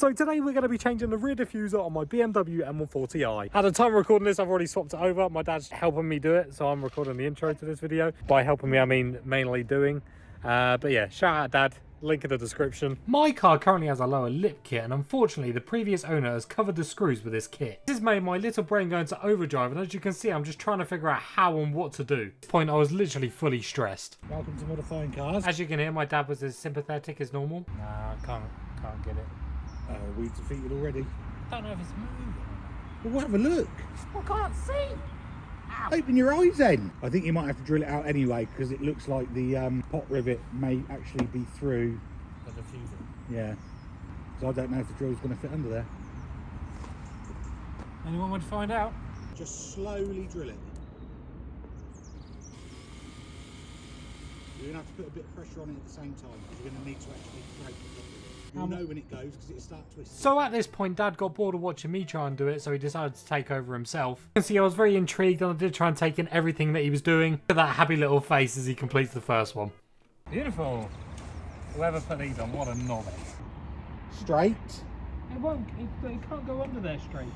So today we're going to be changing the rear diffuser on my BMW M140i. At the time of recording this, I've already swapped it over. My dad's helping me do it, so I'm recording the intro to this video. By helping me, I mean mainly doing. But yeah, shout out Dad. Link in the description. My car currently has a lower lip kit, and unfortunately the previous owner has covered the screws with this kit. This has made my little brain go into overdrive, and as you can see, I'm just trying to figure out how and what to do. At this point, I was literally fully stressed. Welcome to Modifying Cars. As you can hear, my dad was as sympathetic as normal. Nah, I can't get it. We defeated already. I don't know if it's moving. Well, we'll have a look. I can't see. Ow. Open your eyes then. I think you might have to drill it out anyway, because it looks like the pot rivet may actually be through. The diffuser. Yeah. So I don't know if the drill's going to fit under there. Anyone want to find out? Just slowly drill it. You're going to have to put a bit of pressure on it at the same time, because you're going to need to actually break the top of it. You'll know when it goes because it'll start twisting. So at this point, Dad got bored of watching me try and do it, so he decided to take over himself. You can see I was very intrigued, and I did try and take in everything that he was doing. Look at that happy little face as he completes the first one. Beautiful. Whoever put these on, what a novice. Straight. It won't. It can't go under there straight.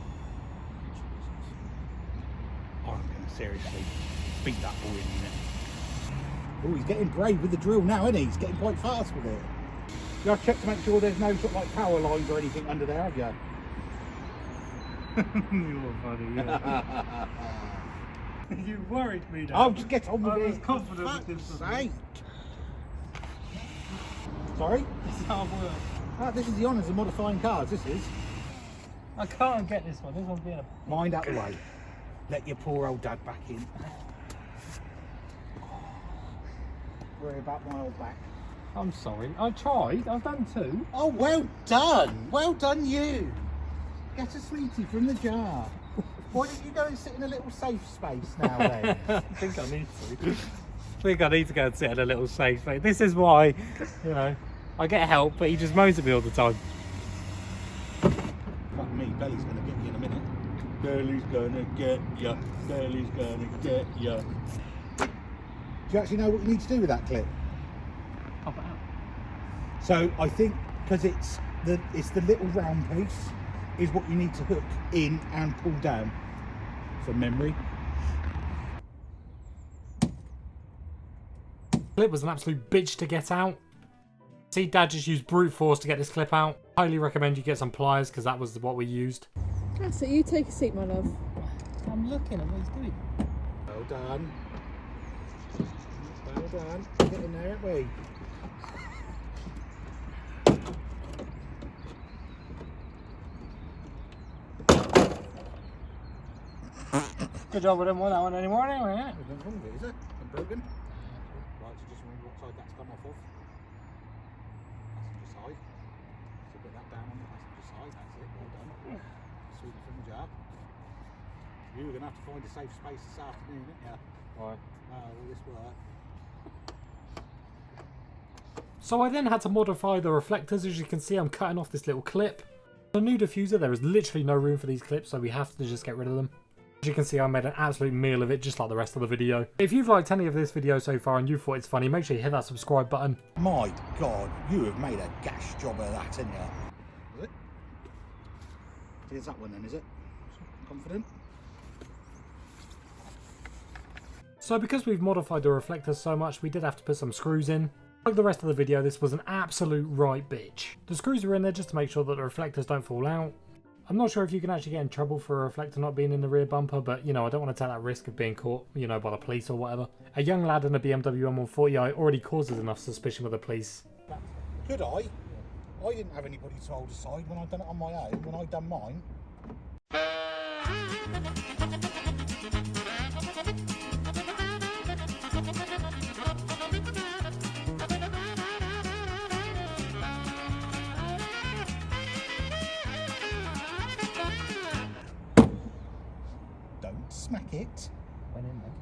Oh, I'm going to seriously beat that boy in a minute. Oh, he's getting brave with the drill now, isn't he? He's getting quite fast with it. You have to check to make sure there's no sort of like power lines or anything under there, have you? You're funny, yeah. You worried me now. Oh, just get on with it. I was confident with this. Sake. Sorry? It's hard work. Ah, this is the honours of modifying cars, this is. I can't get this one. This one's being a... Mind out the way. Let your poor old dad back in. Worry about my old back. I'm sorry. I tried. I've done two. Oh, well done. Well done you. Get a sweetie from the jar. Why don't you go and sit in a little safe space now then? I think I need to. I think I need to go and sit in a little safe space. This is why, you know, I get help, but he just moans at me all the time. Fuck me, Belly's going to get you in a minute. Belly's going to get you. Belly's going to get you. Do you actually know what you need to do with that clip? Pop it out. So I think because it's the little round piece is what you need to hook in and pull down from memory. Clip was an absolute bitch to get out. See, Dad just used brute force to get this clip out. Highly recommend you get some pliers because that was what we used. That's it, you take a seat, my love. I'm looking at what he's doing. Well done. Well done. Get in there, aren't we? Good job, we don't want that one anymore anyway, yeah? There's nothing wrong with it, is it? I'm broken. Right, so just remember what side that's come off of. Passenger side. So put that down on the passenger side, that's it, well done. Sweetie from the jar. You were going to have to find a safe space this afternoon, didn't you? Why? All this work. So I then had to modify the reflectors. As you can see, I'm cutting off this little clip. The new diffuser, there is literally no room for these clips, so we have to just get rid of them. As you can see, I made an absolute meal of it, just like the rest of the video. If you've liked any of this video so far and you thought it's funny, make sure you hit that subscribe button. My God, you have made a gash job of that, haven't you? Is it? Here's that one then, is it? Confident? So because we've modified the reflectors so much, we did have to put some screws in. Like the rest of the video, this was an absolute right bitch. The screws were in there just to make sure that the reflectors don't fall out. I'm not sure if you can actually get in trouble for a reflector not being in the rear bumper, but, you know, I don't want to take that risk of being caught, you know, by the police or whatever. A young lad in a BMW M140i already causes enough suspicion with the police. Could I? I didn't have anybody to hold aside when I done it on my own, when I done mine. Don't smack it,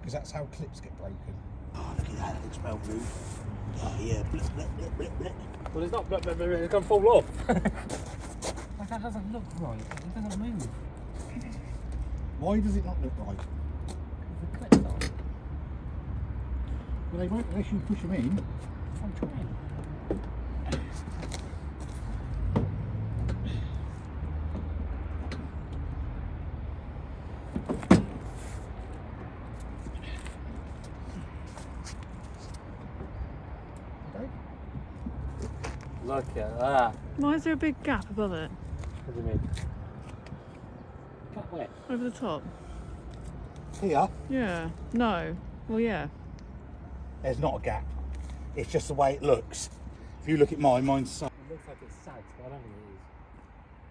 because that's how clips get broken. Oh, look at that, it looks well blue. Oh yeah, blip, blip, blip, blip, blip. Well, it's not, it's going to fall off. Like, that doesn't look right. It doesn't move. Why does it not look right? The clip's on. Well, they won't unless you push them in. I'm trying. Look at that. Why is there a big gap above it? What do you mean? Cut where? Over the top? Here, Yeah. No. Well, yeah. there's not a gap. It's just the way it looks. If you look at mine, mine's so. It looks like it's sagged, but I don't think it is.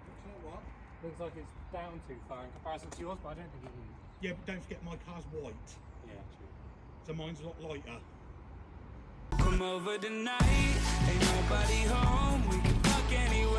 Looks like what? Looks like it's down too far in comparison to yours, but I don't think it is. Yeah, but don't forget my car's white, Yeah, true. so mine's a lot lighter. Come over tonight, ain't nobody home, we can fuck anywhere.